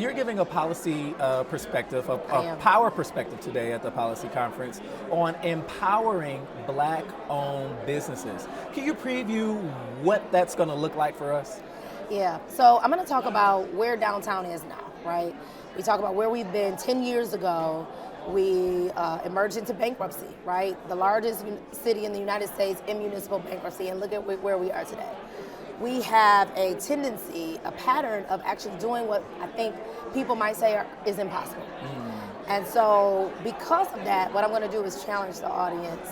you're giving a policy perspective, a am. power perspective today at the policy conference on empowering Black-owned businesses. Can you preview what that's going to look like for us? Yeah, so I'm going to talk about where downtown is now, right? We talk about where we've been 10 years ago. We emerged into bankruptcy, right? The largest city in the United States in municipal bankruptcy, and look at where we are today. We have a tendency, a pattern of actually doing what I think people might say is impossible. And so because of that, what I'm going to do is challenge the audience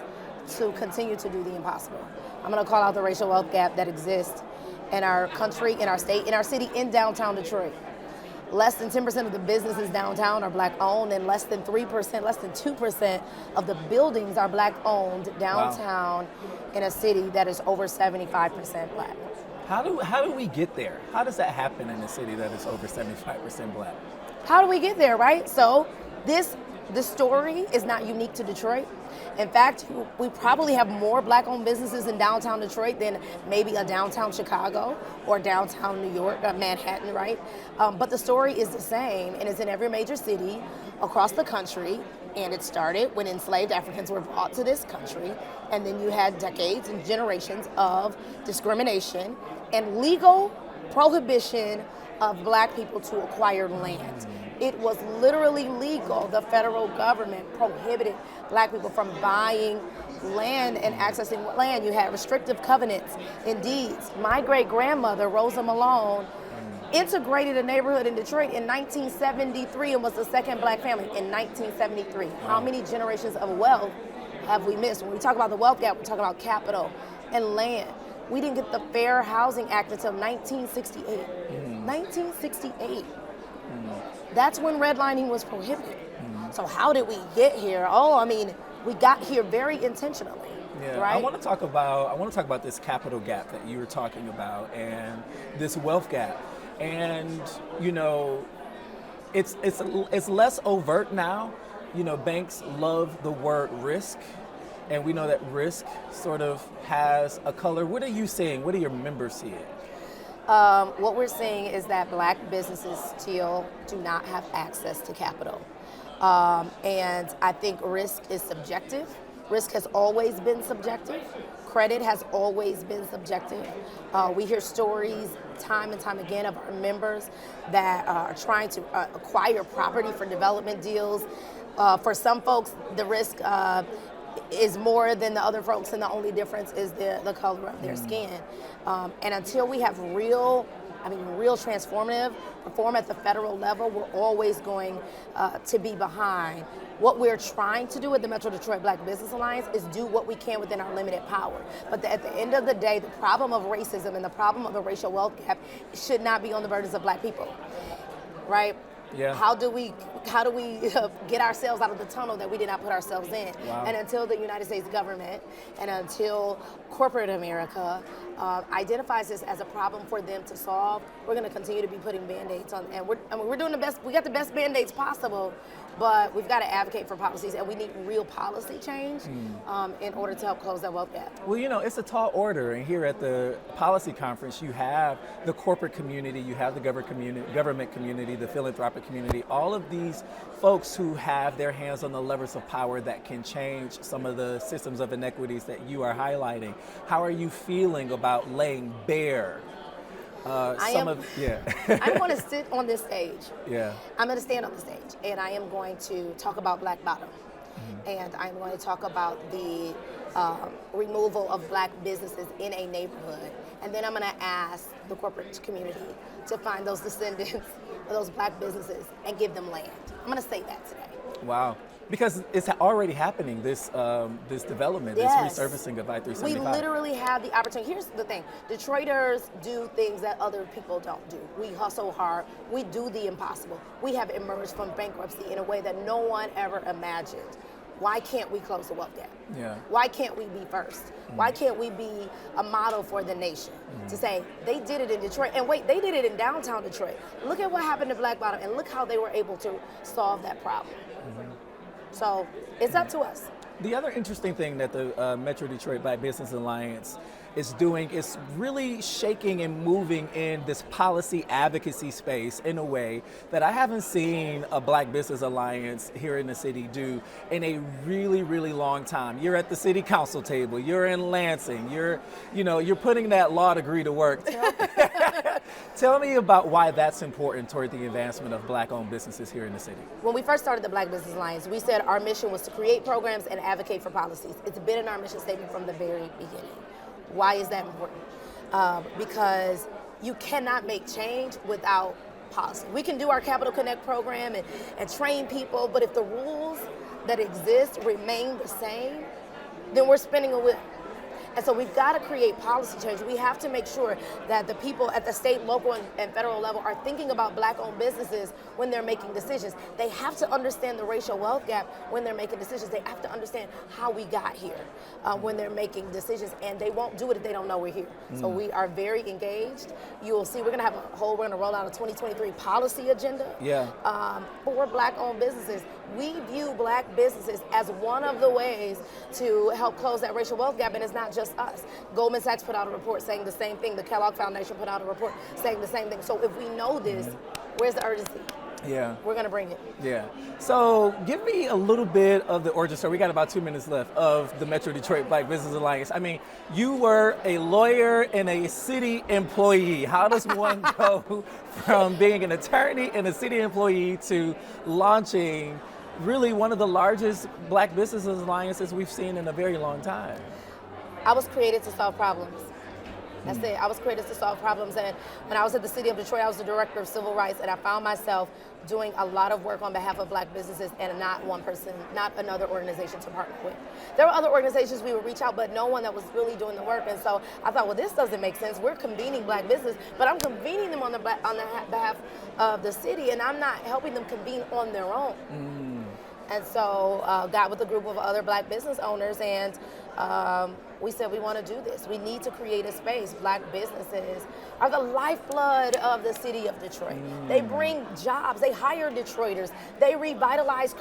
to continue to do the impossible. I'm going to call out the racial wealth gap that exists in our country, in our state, in our city, in downtown Detroit. Less than 10% of the businesses downtown are Black-owned, and less than 3%, less than 2% of the buildings are Black-owned downtown in a city that is over 75% Black. How do we get there? How does that happen in a city that is over 75% Black? How do we get there, right? So this story is not unique to Detroit. In fact, we probably have more Black-owned businesses in downtown Detroit than maybe a downtown Chicago or downtown New York, Manhattan, right? But the story is the same, and it's in every major city across the country. And it started when enslaved Africans were brought to this country, and then you had decades and generations of discrimination and legal prohibition of Black people to acquire land. It was literally legal. The federal government prohibited Black people from buying land and accessing land. You had restrictive covenants and deeds. My great-grandmother, Rosa Malone, integrated a neighborhood in Detroit in 1973 and was the second Black family in 1973. How many generations of wealth have we missed? When we talk about the wealth gap, we're talking about capital and land. We didn't get the Fair Housing Act until 1968. 1968. That's when redlining was prohibited. So how did we get here? We got here very intentionally. Yeah, right? I want to talk about this capital gap that you were talking about and this wealth gap. And it's less overt now. Banks love the word risk, and we know that risk sort of has a color. What are you seeing? What are your members seeing? What we're seeing is that Black businesses still do not have access to capital. And I think risk is subjective. Risk has always been subjective. Credit has always been subjective. We hear stories time and time again of our members that are trying to acquire property for development deals. For some folks, the risk is more than the other folks, and the only difference is the color of their skin. And until we have real transformative reform at the federal level, we're always going to be behind. What we're trying to do with the Metro Detroit Black Business Alliance is do what we can within our limited power. But at the end of the day, the problem of racism and the problem of the racial wealth gap should not be on the burdens of Black people, right? Yeah. How do we get ourselves out of the tunnel that we did not put ourselves in? Wow. And until the United States government and until corporate America identifies this as a problem for them to solve, we're going to continue to be putting Band-Aids on. And we're doing the best. We got the best Band-Aids possible, but we've got to advocate for policies, and we need real policy change in order to help close that wealth gap. Well, it's a tall order, and here at the policy conference, you have the corporate community, you have the government community, the philanthropic community, all of these folks who have their hands on the levers of power that can change some of the systems of inequities that you are highlighting. How are you feeling about laying bare I'm going to sit on this stage. Yeah. I'm going to stand on the stage, and I am going to talk about Black bottom. And I'm going to talk about the removal of Black businesses in a neighborhood. And then I'm going to ask the corporate community to find those descendants of those Black businesses and give them land. I'm going to say that today. Wow. Because it's already happening, this development, Yes. this resurfacing of I-375. We literally have the opportunity. Here's the thing. Detroiters do things that other people don't do. We hustle hard. We do the impossible. We have emerged from bankruptcy in a way that no one ever imagined. Why can't we close the wealth gap? Yeah. Why can't we be first? Why can't we be a model for the nation? To say, they did it in Detroit, and wait, they did it in downtown Detroit. Look at what happened to Black Bottom, and look how they were able to solve that problem. So it's up to us. The other interesting thing that the Metro Detroit Black Business Alliance is doing is really shaking and moving in this policy advocacy space in a way that I haven't seen a Black Business Alliance here in the city do in a really, really long time. You're at the city council table, you're in Lansing, you're putting that law degree to work. Tell me about why that's important toward the advancement of Black-owned businesses here in the city. When we first started the Black Business Alliance, we said our mission was to create programs and advocate for policies. It's been in our mission statement from the very beginning. Why is that important? Because you cannot make change without policy. We can do our Capital Connect program and train people, but if the rules that exist remain the same, then we're spinning a wheel. And so we've got to create policy change. We have to make sure that the people at the state, local, and federal level are thinking about Black-owned businesses when they're making decisions. They have to understand the racial wealth gap when they're making decisions. They have to understand how we got here when they're making decisions, and they won't do it if they don't know we're here. So we are very engaged. You will see we're going to roll out a 2023 policy agenda for Black-owned businesses. We view Black businesses as one of the ways to help close that racial wealth gap, and it's not just us. Goldman Sachs put out a report saying the same thing. The Kellogg Foundation put out a report saying the same thing. So if we know this, where's the urgency? Yeah. We're going to bring it. Yeah. So give me a little bit of the origin story. We got about 2 minutes left of the Metro Detroit Black Business Alliance. I mean, you were a lawyer and a city employee. How does one go from being an attorney and a city employee to launching really one of the largest Black business alliances we've seen in a very long time? I was created to solve problems. That's it. I was created to solve problems. And when I was at the city of Detroit, I was the director of civil rights, and I found myself doing a lot of work on behalf of Black businesses and not one person, not another organization to partner with. There were other organizations we would reach out, but no one that was really doing the work. And so I thought, well, this doesn't make sense. We're convening Black business, but I'm convening them on the behalf of the city, and I'm not helping them convene on their own. And so got with a group of other Black business owners, and we said we want to do this. We need to create a space. Black businesses are the lifeblood of the city of Detroit. They bring jobs. They hire Detroiters. They revitalize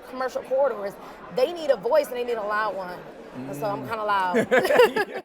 commercial corridors. They need a voice, and they need a loud one. And so I'm kind of loud.